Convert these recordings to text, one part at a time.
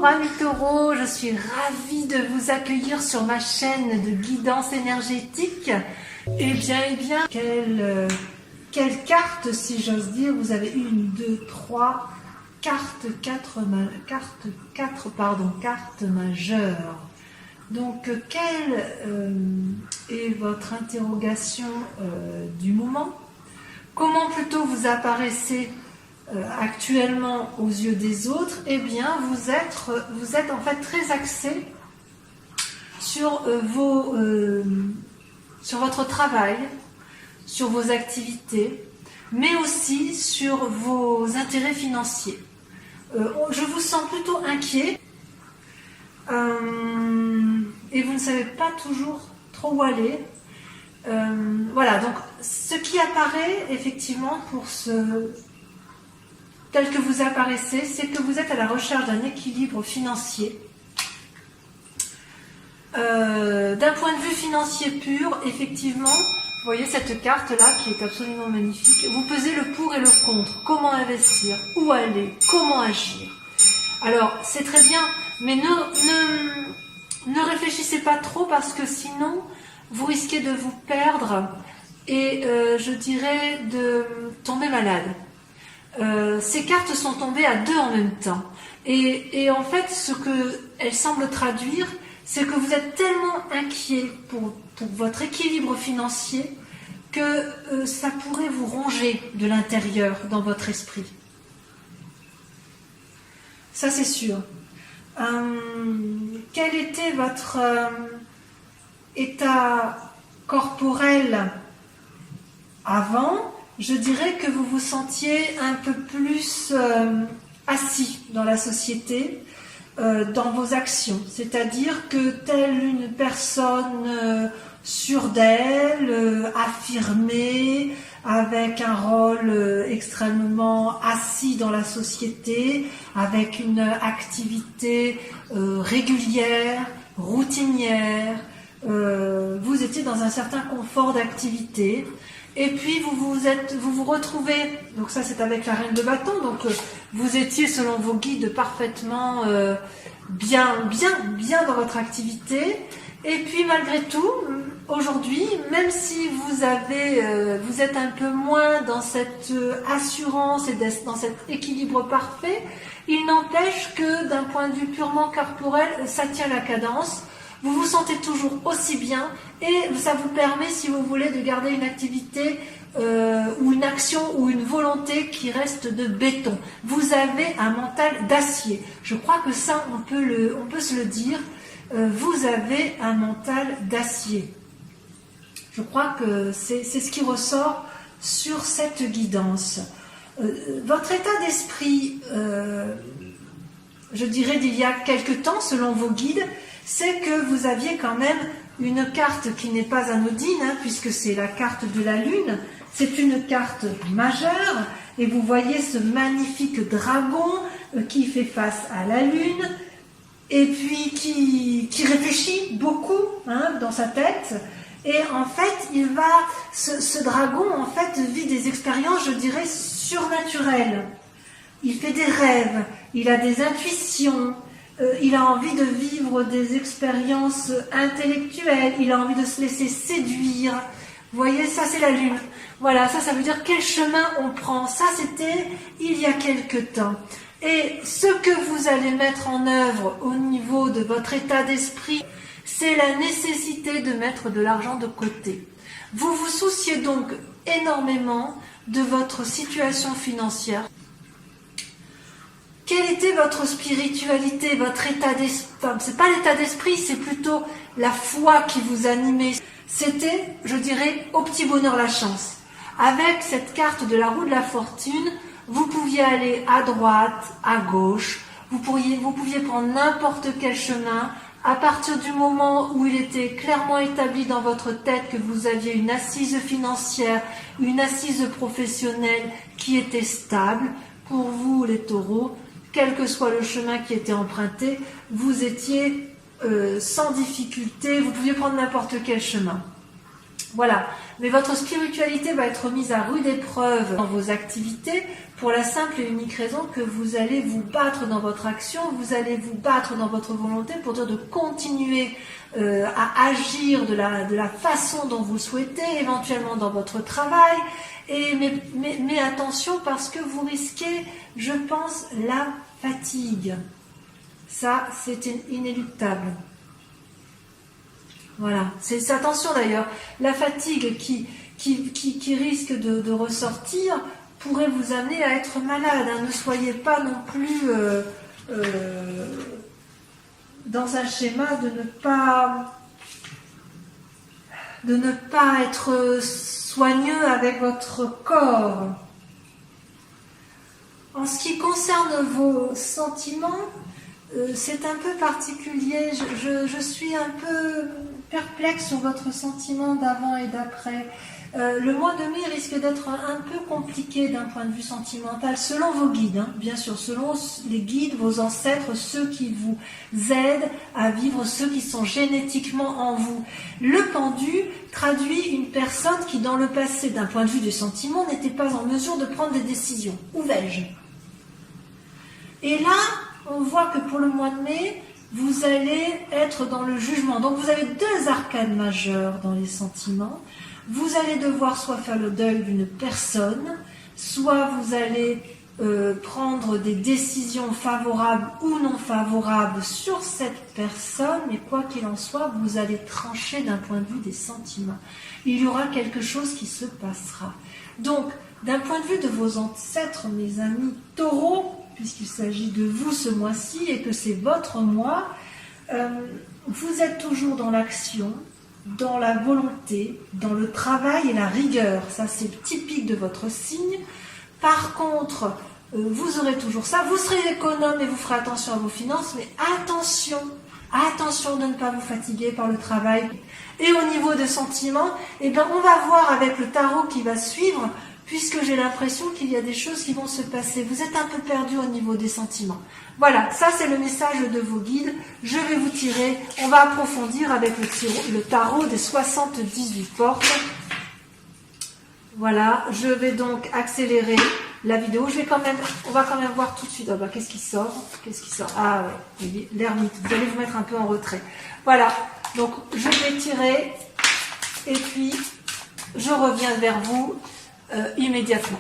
amis taureaux, je suis ravie de vous accueillir sur ma chaîne de guidance énergétique. Eh bien, quelle carte, si j'ose dire, vous avez une, deux, trois cartes, quatre majeures. Donc, quelle est votre interrogation du moment? Comment plutôt vous apparaissez actuellement aux yeux des autres? Eh bien, vous êtes en fait très axé sur sur votre travail, sur vos activités, mais aussi sur vos intérêts financiers. Je vous sens plutôt inquiet et vous ne savez pas toujours trop où aller. Voilà, donc ce qui apparaît effectivement tel que vous apparaissez, c'est que vous êtes à la recherche d'un équilibre financier. D'un point de vue financier pur, effectivement, vous voyez cette carte-là qui est absolument magnifique. Vous pesez le pour et le contre. Comment investir? Où aller? Comment agir? Alors, c'est très bien, mais ne réfléchissez pas trop parce que sinon, vous risquez de vous perdre et je dirais de tomber malade. Ces cartes sont tombées à deux en même temps. Et en fait, ce qu'elles semblent traduire, c'est que vous êtes tellement inquiet pour votre équilibre financier que ça pourrait vous ronger de l'intérieur dans votre esprit. Ça, c'est sûr. Quel était votre état corporel avant? Je dirais que vous vous sentiez un peu plus assis dans la société, dans vos actions. C'est-à-dire que telle une personne sûre d'elle, affirmée, avec un rôle extrêmement assis dans la société, avec une activité régulière, routinière. Vous étiez dans un certain confort d'activité. Et puis vous vous retrouvez, donc ça c'est avec la reine de bâton, donc vous étiez selon vos guides parfaitement bien dans votre activité. Et puis malgré tout, aujourd'hui, même si vous êtes un peu moins dans cette assurance et dans cet équilibre parfait, il n'empêche que d'un point de vue purement corporel, ça tient la cadence. Vous vous sentez toujours aussi bien et ça vous permet, si vous voulez, de garder une activité ou une action ou une volonté qui reste de béton. Vous avez un mental d'acier. Je crois que ça, on peut se le dire. Vous avez un mental d'acier. Je crois que c'est ce qui ressort sur cette guidance. Votre état d'esprit, je dirais d'il y a quelque temps, selon vos guides, c'est que vous aviez quand même une carte qui n'est pas anodine, puisque c'est la carte de la Lune. C'est une carte majeure, et vous voyez ce magnifique dragon qui fait face à la Lune, et puis qui réfléchit beaucoup dans sa tête. Et en fait, ce dragon en fait vit des expériences, je dirais, surnaturelles. Il fait des rêves, il a des intuitions. Il a envie de vivre des expériences intellectuelles, il a envie de se laisser séduire. Vous voyez, ça c'est la Lune. Voilà, ça veut dire quel chemin on prend. Ça c'était il y a quelque temps. Et ce que vous allez mettre en œuvre au niveau de votre état d'esprit, c'est la nécessité de mettre de l'argent de côté. Vous vous souciez donc énormément de votre situation financière. Quelle était votre spiritualité, votre état d'esprit? Enfin, c'est pas l'état d'esprit, c'est plutôt la foi qui vous animait. C'était, je dirais, au petit bonheur la chance. Avec cette carte de la roue de la fortune, vous pouviez aller à droite, à gauche, vous pouviez prendre n'importe quel chemin. À partir du moment où il était clairement établi dans votre tête que vous aviez une assise financière, une assise professionnelle qui était stable, pour vous les taureaux, quel que soit le chemin qui était emprunté, vous étiez sans difficulté, vous pouviez prendre n'importe quel chemin. Voilà, mais votre spiritualité va être mise à rude épreuve dans vos activités pour la simple et unique raison que vous allez vous battre dans votre action, vous allez vous battre dans votre volonté pour dire de continuer à agir de la façon dont vous souhaitez, éventuellement dans votre travail. Mais attention parce que vous risquez, je pense, la fatigue. Ça, c'est inéluctable. Voilà, c'est attention d'ailleurs, la fatigue qui risque de ressortir pourrait vous amener à être malade. Hein. Ne soyez pas non plus dans un schéma de ne pas être soigneux avec votre corps. En ce qui concerne vos sentiments, c'est un peu particulier. Je suis un peu perplexe sur votre sentiment d'avant et d'après. Le mois de mai risque d'être un peu compliqué d'un point de vue sentimental, selon vos guides, hein, bien sûr, selon les guides, vos ancêtres, ceux qui vous aident à vivre, ceux qui sont génétiquement en vous. Le pendu traduit une personne qui, dans le passé, d'un point de vue des sentiments, n'était pas en mesure de prendre des décisions. Où vais-je ? Et là, on voit que pour le mois de mai, vous allez être dans le jugement. Donc vous avez deux arcanes majeures dans les sentiments. Vous allez devoir soit faire le deuil d'une personne, soit vous allez prendre des décisions favorables ou non favorables sur cette personne, mais quoi qu'il en soit, vous allez trancher d'un point de vue des sentiments. Il y aura quelque chose qui se passera. Donc, d'un point de vue de vos ancêtres, mes amis taureaux, puisqu'il s'agit de vous ce mois-ci et que c'est votre mois, vous êtes toujours dans l'action, dans la volonté, dans le travail et la rigueur. Ça, c'est typique de votre signe. Par contre, vous aurez toujours ça. Vous serez économe et vous ferez attention à vos finances, mais attention de ne pas vous fatiguer par le travail. Et au niveau des sentiments, eh bien, on va voir avec le tarot qui va suivre, puisque j'ai l'impression qu'il y a des choses qui vont se passer. Vous êtes un peu perdu au niveau des sentiments. Voilà, ça c'est le message de vos guides. Je vais vous tirer, on va approfondir avec le tarot des 78 portes. Voilà, je vais donc accélérer la vidéo. On va quand même voir tout de suite. Oh bah, qu'est-ce qui sort ? Ah ouais, l'ermite. Vous allez vous mettre un peu en retrait. Voilà, donc je vais tirer et puis je reviens vers vous immédiatement.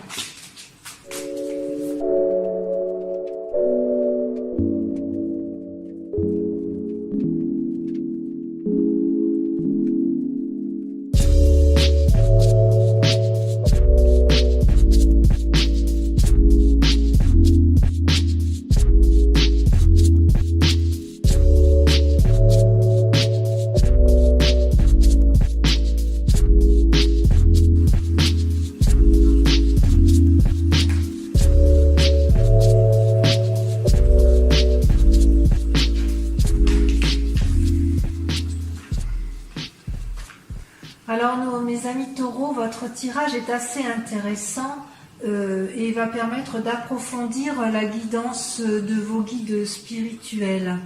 Alors, mes amis taureaux, votre tirage est assez intéressant et va permettre d'approfondir la guidance de vos guides spirituels.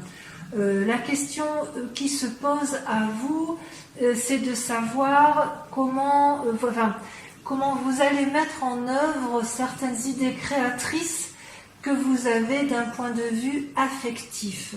La question qui se pose à vous, c'est de savoir comment vous allez mettre en œuvre certaines idées créatrices que vous avez d'un point de vue affectif.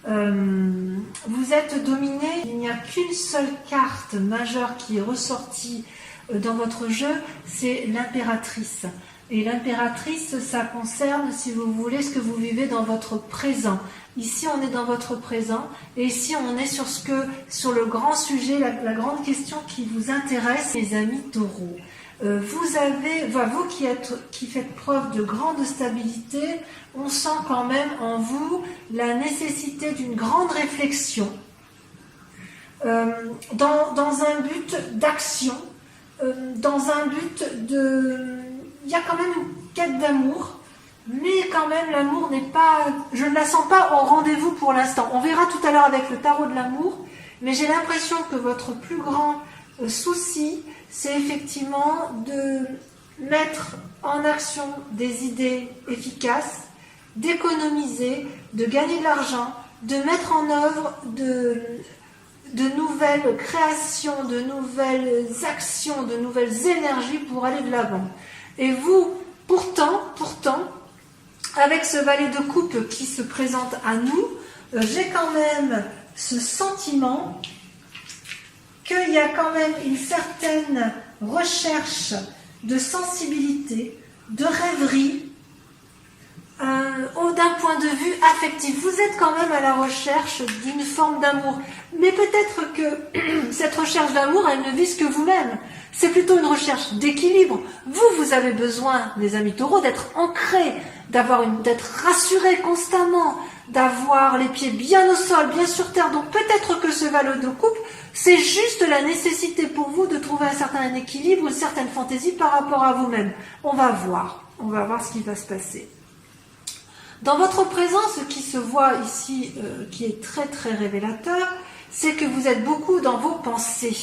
Vous êtes dominé, il n'y a qu'une seule carte majeure qui est ressortie dans votre jeu, c'est l'impératrice. Et l'impératrice, ça concerne, si vous voulez, ce que vous vivez dans votre présent. Ici, on est dans votre présent, et ici, on est sur le grand sujet, la grande question qui vous intéresse, les amis taureaux. Vous qui faites preuve de grande stabilité, on sent quand même en vous la nécessité d'une grande réflexion dans un but d'action, dans un but de... Il y a quand même une quête d'amour, mais quand même l'amour n'est pas... Je ne la sens pas au rendez-vous pour l'instant. On verra tout à l'heure avec le tarot de l'amour, mais j'ai l'impression que votre plus grand souci, c'est effectivement de mettre en action des idées efficaces, d'économiser, de gagner de l'argent, de mettre en œuvre de nouvelles créations, de nouvelles actions, de nouvelles énergies pour aller de l'avant. Et vous, pourtant, avec ce valet de coupe qui se présente à nous, j'ai quand même ce sentiment qu'il y a quand même une certaine recherche de sensibilité, de rêverie, d'un point de vue affectif. Vous êtes quand même à la recherche d'une forme d'amour. Mais peut-être que cette recherche d'amour, elle ne vise que vous-même. C'est plutôt une recherche d'équilibre. Vous avez besoin, les amis taureaux, d'être ancrés, d'être rassurés constamment, d'avoir les pieds bien au sol, bien sur terre. Donc peut-être que ce valet de coupe, c'est juste la nécessité pour vous de trouver un certain équilibre, une certaine fantaisie par rapport à vous-même. On va voir ce qui va se passer. Dans votre présent, ce qui se voit ici, qui est très très révélateur, c'est que vous êtes beaucoup dans vos pensées.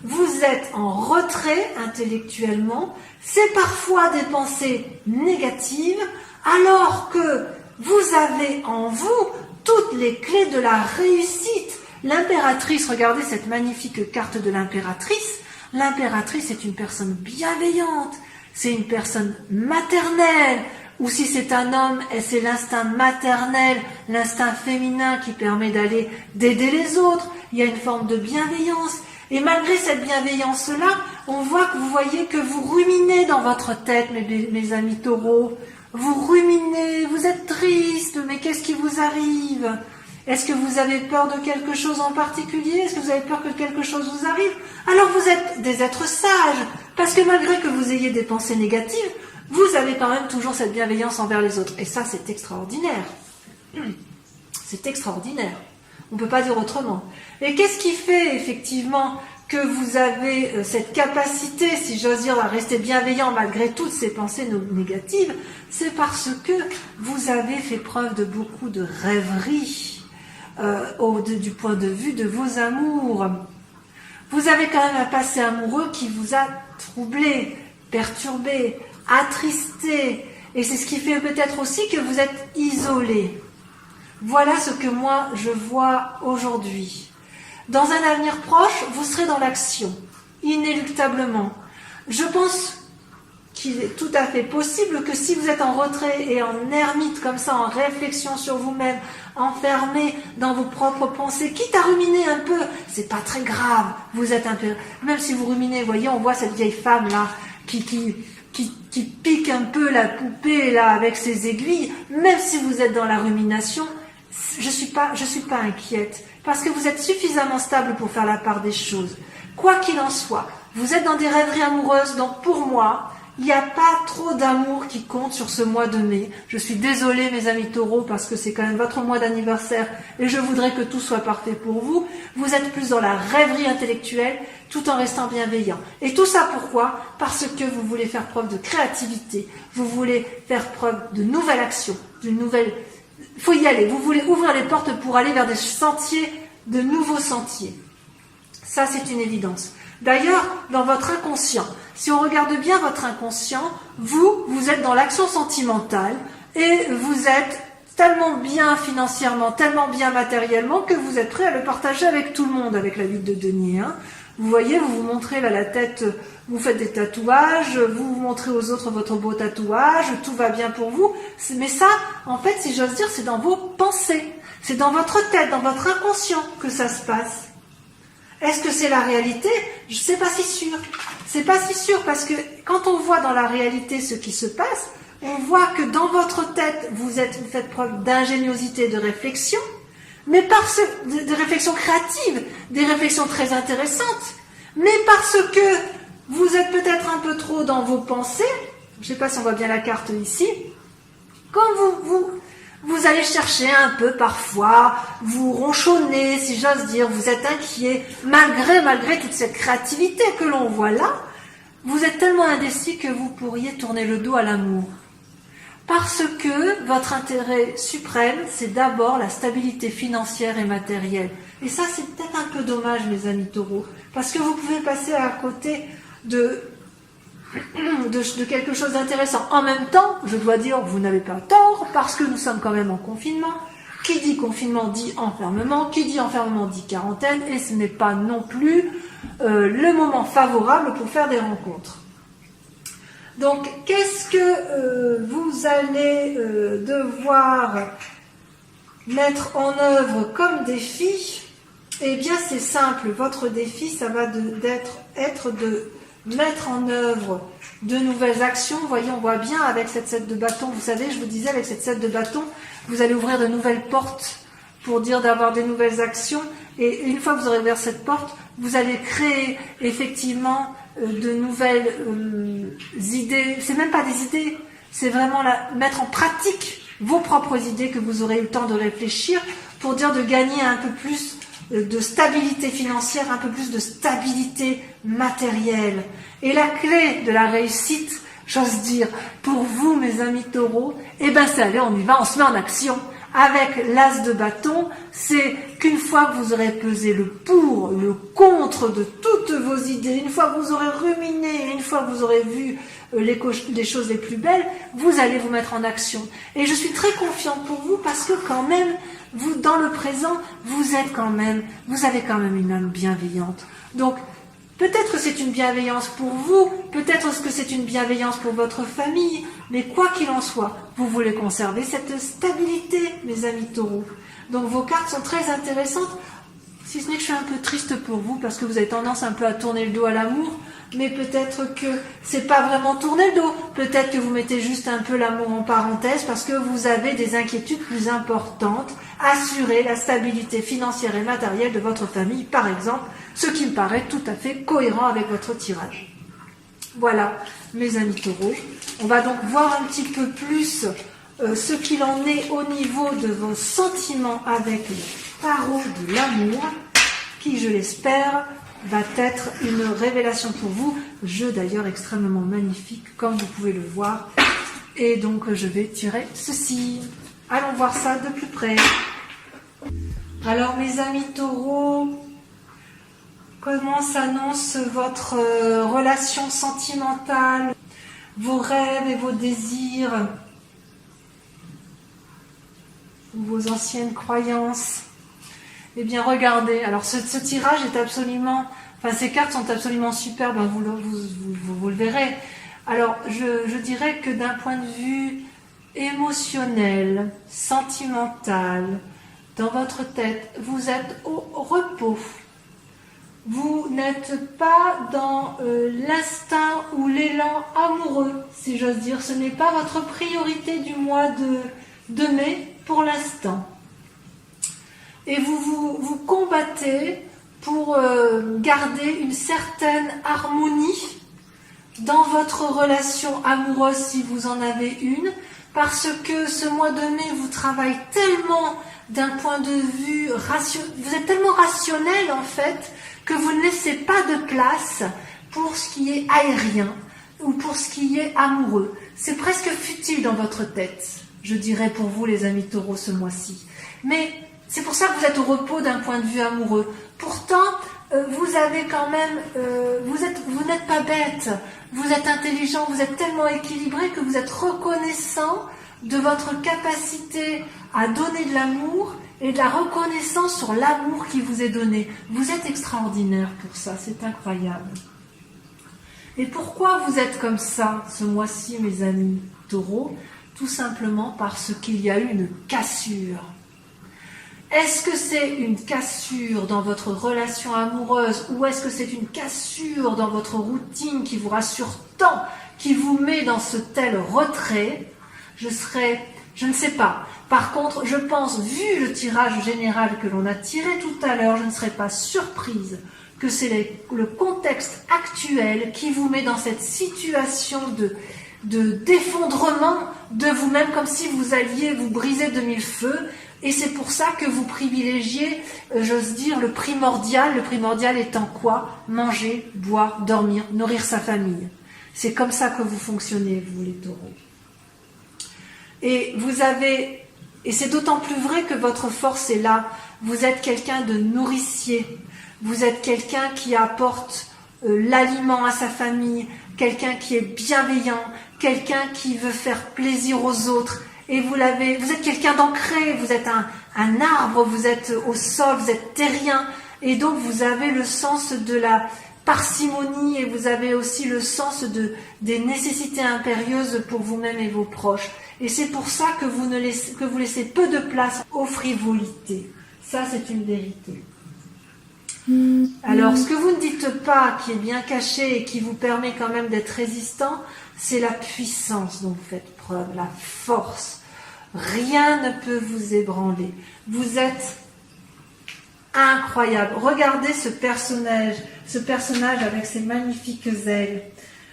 Vous êtes en retrait intellectuellement, c'est parfois des pensées négatives, alors que vous avez en vous toutes les clés de la réussite. L'impératrice, regardez cette magnifique carte de l'impératrice. L'impératrice est une personne bienveillante, c'est une personne maternelle, ou si c'est un homme, c'est l'instinct maternel, l'instinct féminin qui permet d'aider les autres. Il y a une forme de bienveillance. Et malgré cette bienveillance-là, on voit que vous ruminez dans votre tête, mes amis taureaux. Vous ruminez, vous êtes triste, mais qu'est-ce qui vous arrive? Est-ce que vous avez peur de quelque chose en particulier? Est-ce que vous avez peur que quelque chose vous arrive? Alors vous êtes des êtres sages, parce que malgré que vous ayez des pensées négatives, vous avez quand même toujours cette bienveillance envers les autres. Et ça, c'est extraordinaire. C'est extraordinaire. On ne peut pas dire autrement. Et qu'est-ce qui fait effectivement que vous avez cette capacité, si j'ose dire, à rester bienveillant malgré toutes ces pensées négatives? C'est parce que vous avez fait preuve de beaucoup de rêverie du point de vue de vos amours. Vous avez quand même un passé amoureux qui vous a troublé, perturbé, attristé, et c'est ce qui fait peut-être aussi que vous êtes isolé. Voilà ce que moi je vois aujourd'hui. Dans un avenir proche, vous serez dans l'action, inéluctablement. Je pense qu'il est tout à fait possible que si vous êtes en retrait et en ermite comme ça, en réflexion sur vous-même, enfermé dans vos propres pensées, quitte à ruminer un peu, c'est pas très grave. Vous êtes un peu, même si vous ruminez, vous voyez, on voit cette vieille femme là qui pique un peu la poupée là avec ses aiguilles. Même si vous êtes dans la rumination, je suis pas inquiète, parce que vous êtes suffisamment stable pour faire la part des choses. Quoi qu'il en soit, vous êtes dans des rêveries amoureuses, donc pour moi, il n'y a pas trop d'amour qui compte sur ce mois de mai. Je suis désolée, mes amis taureaux, parce que c'est quand même votre mois d'anniversaire et je voudrais que tout soit parfait pour vous. Vous êtes plus dans la rêverie intellectuelle tout en restant bienveillant. Et tout ça pourquoi? Parce que vous voulez faire preuve de créativité, vous voulez faire preuve de nouvelle action, d'une nouvelle... Il faut y aller, vous voulez ouvrir les portes pour aller vers des sentiers, de nouveaux sentiers. Ça, c'est une évidence. D'ailleurs, dans votre inconscient, si on regarde bien votre inconscient, vous êtes dans l'action sentimentale et vous êtes tellement bien financièrement, tellement bien matériellement que vous êtes prêt à le partager avec tout le monde, avec la 8 de denier. Hein. Vous voyez, vous vous montrez là la tête, vous faites des tatouages, vous montrez aux autres votre beau tatouage, tout va bien pour vous. Mais ça, en fait, si j'ose dire, c'est dans vos pensées. C'est dans votre tête, dans votre inconscient que ça se passe. Est-ce que c'est la réalité? Je ne sais pas si sûr. C'est pas si sûr parce que quand on voit dans la réalité ce qui se passe, on voit que dans votre tête, vous faites preuve d'ingéniosité, de réflexion, mais de réflexion créative, des réflexions très intéressantes. Mais parce que vous êtes peut-être un peu trop dans vos pensées, je ne sais pas si on voit bien la carte ici, quand vous allez chercher un peu parfois, vous ronchonnez, si j'ose dire, vous êtes inquiet, malgré toute cette créativité que l'on voit là, vous êtes tellement indécis que vous pourriez tourner le dos à l'amour. Parce que votre intérêt suprême, c'est d'abord la stabilité financière et matérielle. Et ça, c'est peut-être un peu dommage, mes amis taureaux, parce que vous pouvez passer à côté de quelque chose d'intéressant. En même temps, je dois dire, vous n'avez pas tort, parce que nous sommes quand même en confinement. Qui dit confinement dit enfermement, qui dit enfermement dit quarantaine, et ce n'est pas non plus le moment favorable pour faire des rencontres. Donc, qu'est-ce que vous allez devoir mettre en œuvre comme défi? Eh bien, c'est simple. Votre défi, ça va être de mettre en œuvre de nouvelles actions. Vous voyez, on voit bien avec cette 7 de bâton. Vous savez, je vous disais, avec cette 7 de bâton, vous allez ouvrir de nouvelles portes pour dire d'avoir des nouvelles actions. Et une fois que vous aurez ouvert cette porte, vous allez créer effectivement de nouvelles idées. C'est même pas des idées, c'est vraiment mettre en pratique vos propres idées que vous aurez eu le temps de réfléchir pour dire de gagner un peu plus de stabilité financière, un peu plus de stabilité matérielle. Et la clé de la réussite, j'ose dire, pour vous, mes amis taureaux, eh ben c'est allez, on y va, on se met en action. Avec l'as de bâton, c'est qu'une fois que vous aurez pesé le pour, le contre de toutes vos idées, une fois que vous aurez ruminé, une fois que vous aurez vu les choses les plus belles, vous allez vous mettre en action. Et je suis très confiante pour vous parce que quand même, vous, dans le présent, vous avez quand même une âme bienveillante. Donc, peut-être que c'est une bienveillance pour vous, peut-être que c'est une bienveillance pour votre famille, mais quoi qu'il en soit, vous voulez conserver cette stabilité, mes amis taureaux. Donc vos cartes sont très intéressantes, si ce n'est que je suis un peu triste pour vous, parce que vous avez tendance un peu à tourner le dos à l'amour, mais peut-être que c'est pas vraiment tourner le dos, peut-être que vous mettez juste un peu l'amour en parenthèse, parce que vous avez des inquiétudes plus importantes, assurer la stabilité financière et matérielle de votre famille, par exemple, ce qui me paraît tout à fait cohérent avec votre tirage. Voilà, mes amis taureaux. On va donc voir un petit peu plus ce qu'il en est au niveau de vos sentiments avec le tarot de l'amour, qui, je l'espère, va être une révélation pour vous. Jeu d'ailleurs extrêmement magnifique, comme vous pouvez le voir. Et donc, je vais tirer ceci. Allons voir ça de plus près. Alors, mes amis taureaux, comment s'annonce votre relation sentimentale, vos rêves et vos désirs, vos anciennes croyances? Eh bien, regardez. Alors, ce tirage est absolument... Enfin, ces cartes sont absolument superbes, hein, vous le verrez. Alors, je dirais que d'un point de vue émotionnel, sentimental, dans votre tête, vous êtes au repos. Vous n'êtes pas dans l'instinct ou l'élan amoureux, si j'ose dire. Ce n'est pas votre priorité du mois de mai pour l'instant. Et vous combattez pour garder une certaine harmonie dans votre relation amoureuse, si vous en avez une, parce que ce mois de mai vous travaille tellement d'un point de vue rationnel, vous êtes tellement rationnel en fait, que vous ne laissez pas de place pour ce qui est aérien ou pour ce qui est amoureux. C'est presque futile dans votre tête, je dirais pour vous les amis taureaux ce mois-ci. Mais c'est pour ça que vous êtes au repos d'un point de vue amoureux. Pourtant, vous avez quand même, vous n'êtes pas bête, vous êtes intelligent, vous êtes tellement équilibré que vous êtes reconnaissant de votre capacité à donner de l'amour et de la reconnaissance sur l'amour qui vous est donné. Vous êtes extraordinaire pour ça, c'est incroyable. Et pourquoi vous êtes comme ça ce mois-ci, mes amis taureaux? Tout simplement parce qu'il y a eu une cassure. Est-ce que c'est une cassure dans votre relation amoureuse ou est-ce que c'est une cassure dans votre routine qui vous rassure tant, qui vous met dans ce tel retrait? Je ne sais pas. Par contre, je pense, vu le tirage général que l'on a tiré tout à l'heure, je ne serais pas surprise que c'est le contexte actuel qui vous met dans cette situation d'effondrement de vous-même, comme si vous alliez vous briser de mille feux. Et c'est pour ça que vous privilégiez, j'ose dire, le primordial. Le primordial étant quoi? Manger, boire, dormir, nourrir sa famille. C'est comme ça que vous fonctionnez, vous les taureaux. Et c'est d'autant plus vrai que votre force est là. Vous êtes quelqu'un de nourricier. Vous êtes quelqu'un qui apporte l'aliment à sa famille, quelqu'un qui est bienveillant, quelqu'un qui veut faire plaisir aux autres. Et vous êtes quelqu'un d'ancré, vous êtes un arbre, vous êtes au sol, vous êtes terrien. Et donc vous avez le sens de la parcimonie et vous avez aussi le sens des nécessités impérieuses pour vous-même et vos proches. Et c'est pour ça que vous laissez peu de place aux frivolités. Ça, c'est une vérité. Alors, ce que vous ne dites pas, qui est bien caché et qui vous permet quand même d'être résistant, c'est la puissance dont vous faites preuve, la force. Rien ne peut vous ébranler. Vous êtes incroyable. Regardez ce personnage avec ses magnifiques ailes.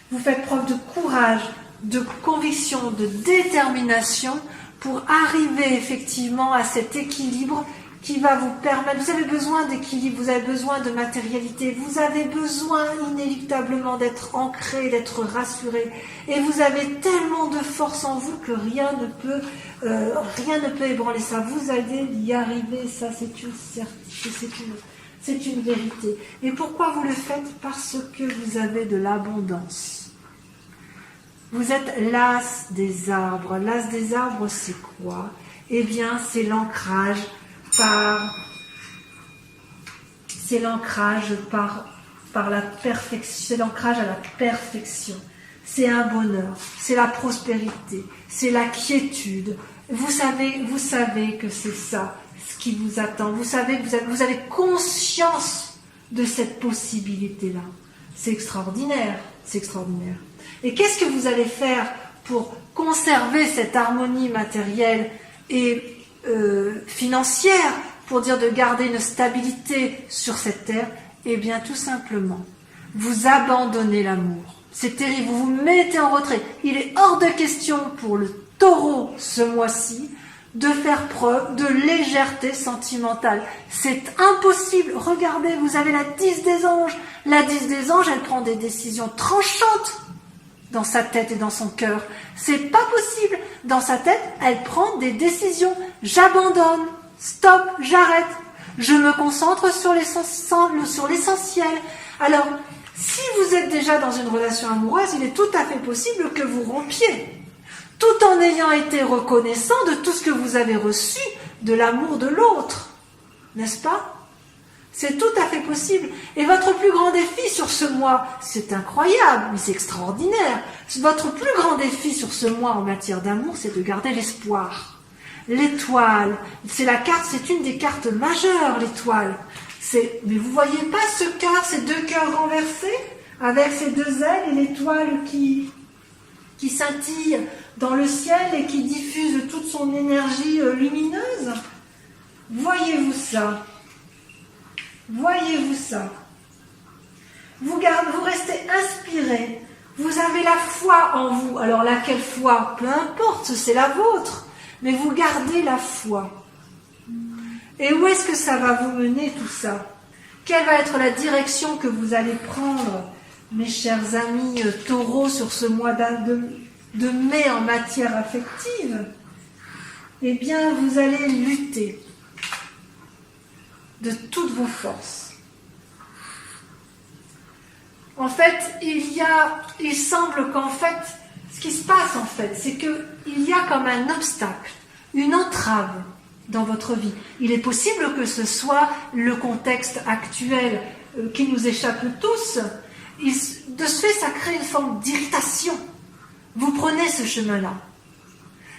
Vous faites preuve de courage, de conviction, de détermination pour arriver effectivement à cet équilibre qui va vous permettre. Vous avez besoin d'équilibre, vous avez besoin de matérialité, vous avez besoin inéluctablement d'être ancré, d'être rassuré. Et vous avez tellement de force en vous que rien ne peut ébranler ça. Vous allez y arriver, ça c'est une certitude, c'est une vérité. Et pourquoi vous le faites? Parce que vous avez de l'abondance. Vous êtes l'as des arbres. L'as des arbres, c'est quoi? Eh bien, c'est l'ancrage par la perfection, c'est l'ancrage à la perfection. C'est un bonheur, c'est la prospérité, c'est la quiétude. Vous savez que c'est ça ce qui vous attend. Vous savez que vous avez conscience de cette possibilité-là. C'est extraordinaire, c'est extraordinaire. Et qu'est-ce que vous allez faire pour conserver cette harmonie matérielle et financière, pour dire de garder une stabilité sur cette terre? Eh bien, tout simplement, vous abandonnez l'amour. C'est terrible, vous vous mettez en retrait. Il est hors de question pour le Taureau ce mois-ci de faire preuve de légèreté sentimentale. C'est impossible. Regardez, vous avez la 10 des anges. La 10 des anges, elle prend des décisions tranchantes dans sa tête et dans son cœur. C'est pas possible. Dans sa tête, elle prend des décisions. J'abandonne. Stop, j'arrête. Je me concentre sur l'essentiel. Alors, si vous êtes déjà dans une relation amoureuse, il est tout à fait possible que vous rompiez, tout en ayant été reconnaissant de tout ce que vous avez reçu de l'amour de l'autre. N'est-ce pas? C'est tout à fait possible. Et votre plus grand défi sur ce mois, c'est incroyable, mais c'est extraordinaire. Votre plus grand défi sur ce mois en matière d'amour, c'est de garder l'espoir. L'étoile, c'est une des cartes majeures, l'étoile. Mais vous voyez pas ce cœur, ces deux cœurs renversés, avec ces deux ailes et l'étoile qui scintille dans le ciel et qui diffuse toute son énergie lumineuse? Voyez-vous ça? Voyez-vous ça? Vous restez inspiré. Vous avez la foi en vous. Alors laquelle foi? Peu importe, c'est la vôtre. Mais vous gardez la foi. Et où est-ce que ça va vous mener tout ça? Quelle va être la direction que vous allez prendre, mes chers amis taureaux, sur ce mois de mai en matière affective? Eh bien, vous allez lutter de toutes vos forces. En fait, il semble qu'en fait, ce qui se passe en fait, c'est qu'il y a comme un obstacle, une entrave dans votre vie. Il est possible que ce soit le contexte actuel qui nous échappe tous. De ce fait, ça crée une forme d'irritation. Vous prenez ce chemin-là.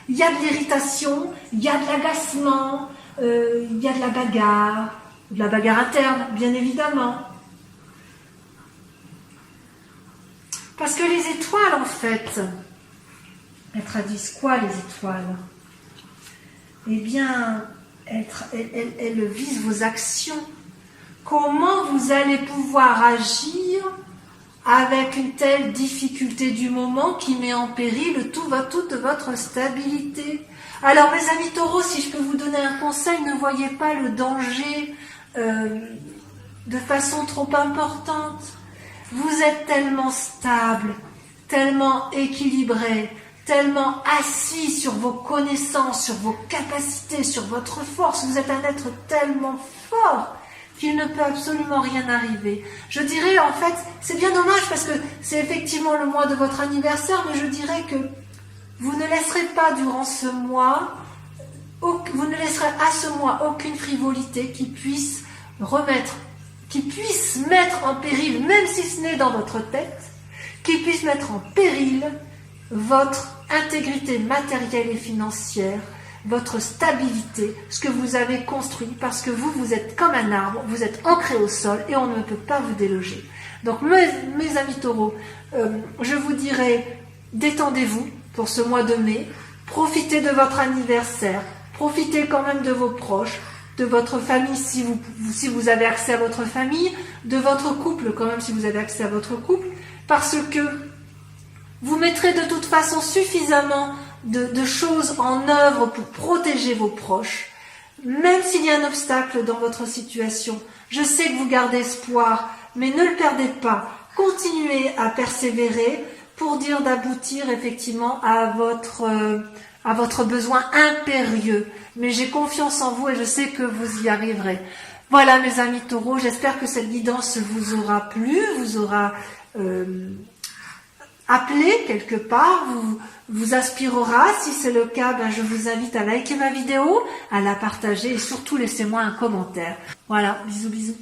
Il y a de l'irritation, il y a de l'agacement, il y a de la bagarre interne, bien évidemment. Parce que les étoiles, en fait, elles traduisent quoi, les étoiles? Eh bien, elles visent vos actions. Comment vous allez pouvoir agir avec une telle difficulté du moment qui met en péril toute votre stabilité? Alors, mes amis taureaux, si je peux vous donner un conseil, ne voyez pas le danger de façon trop importante. Vous êtes tellement stable, tellement équilibré, tellement assis sur vos connaissances, sur vos capacités, sur votre force. Vous êtes un être tellement fort qu'il ne peut absolument rien arriver. Je dirais, en fait, c'est bien dommage parce que c'est effectivement le mois de votre anniversaire, mais je dirais que Vous ne laisserez pas durant ce mois, vous ne laisserez à ce mois aucune frivolité qui puisse mettre en péril, même si ce n'est dans votre tête, qui puisse mettre en péril votre intégrité matérielle et financière, votre stabilité, ce que vous avez construit, parce que vous êtes comme un arbre, vous êtes ancré au sol et on ne peut pas vous déloger. Donc mes amis taureaux, je vous dirais, détendez-vous pour ce mois de mai, profitez de votre anniversaire, profitez quand même de vos proches, de votre famille si vous avez accès à votre famille, de votre couple quand même si vous avez accès à votre couple, parce que vous mettrez de toute façon suffisamment de choses en œuvre pour protéger vos proches, même s'il y a un obstacle dans votre situation. Je sais que vous gardez espoir, mais ne le perdez pas. Continuez à persévérer pour dire d'aboutir effectivement à votre besoin impérieux. Mais j'ai confiance en vous et je sais que vous y arriverez. Voilà mes amis taureaux, j'espère que cette guidance vous aura plu, vous aura appelé quelque part, vous inspirera. Si c'est le cas, je vous invite à liker ma vidéo, à la partager et surtout laissez-moi un commentaire. Voilà, bisous bisous.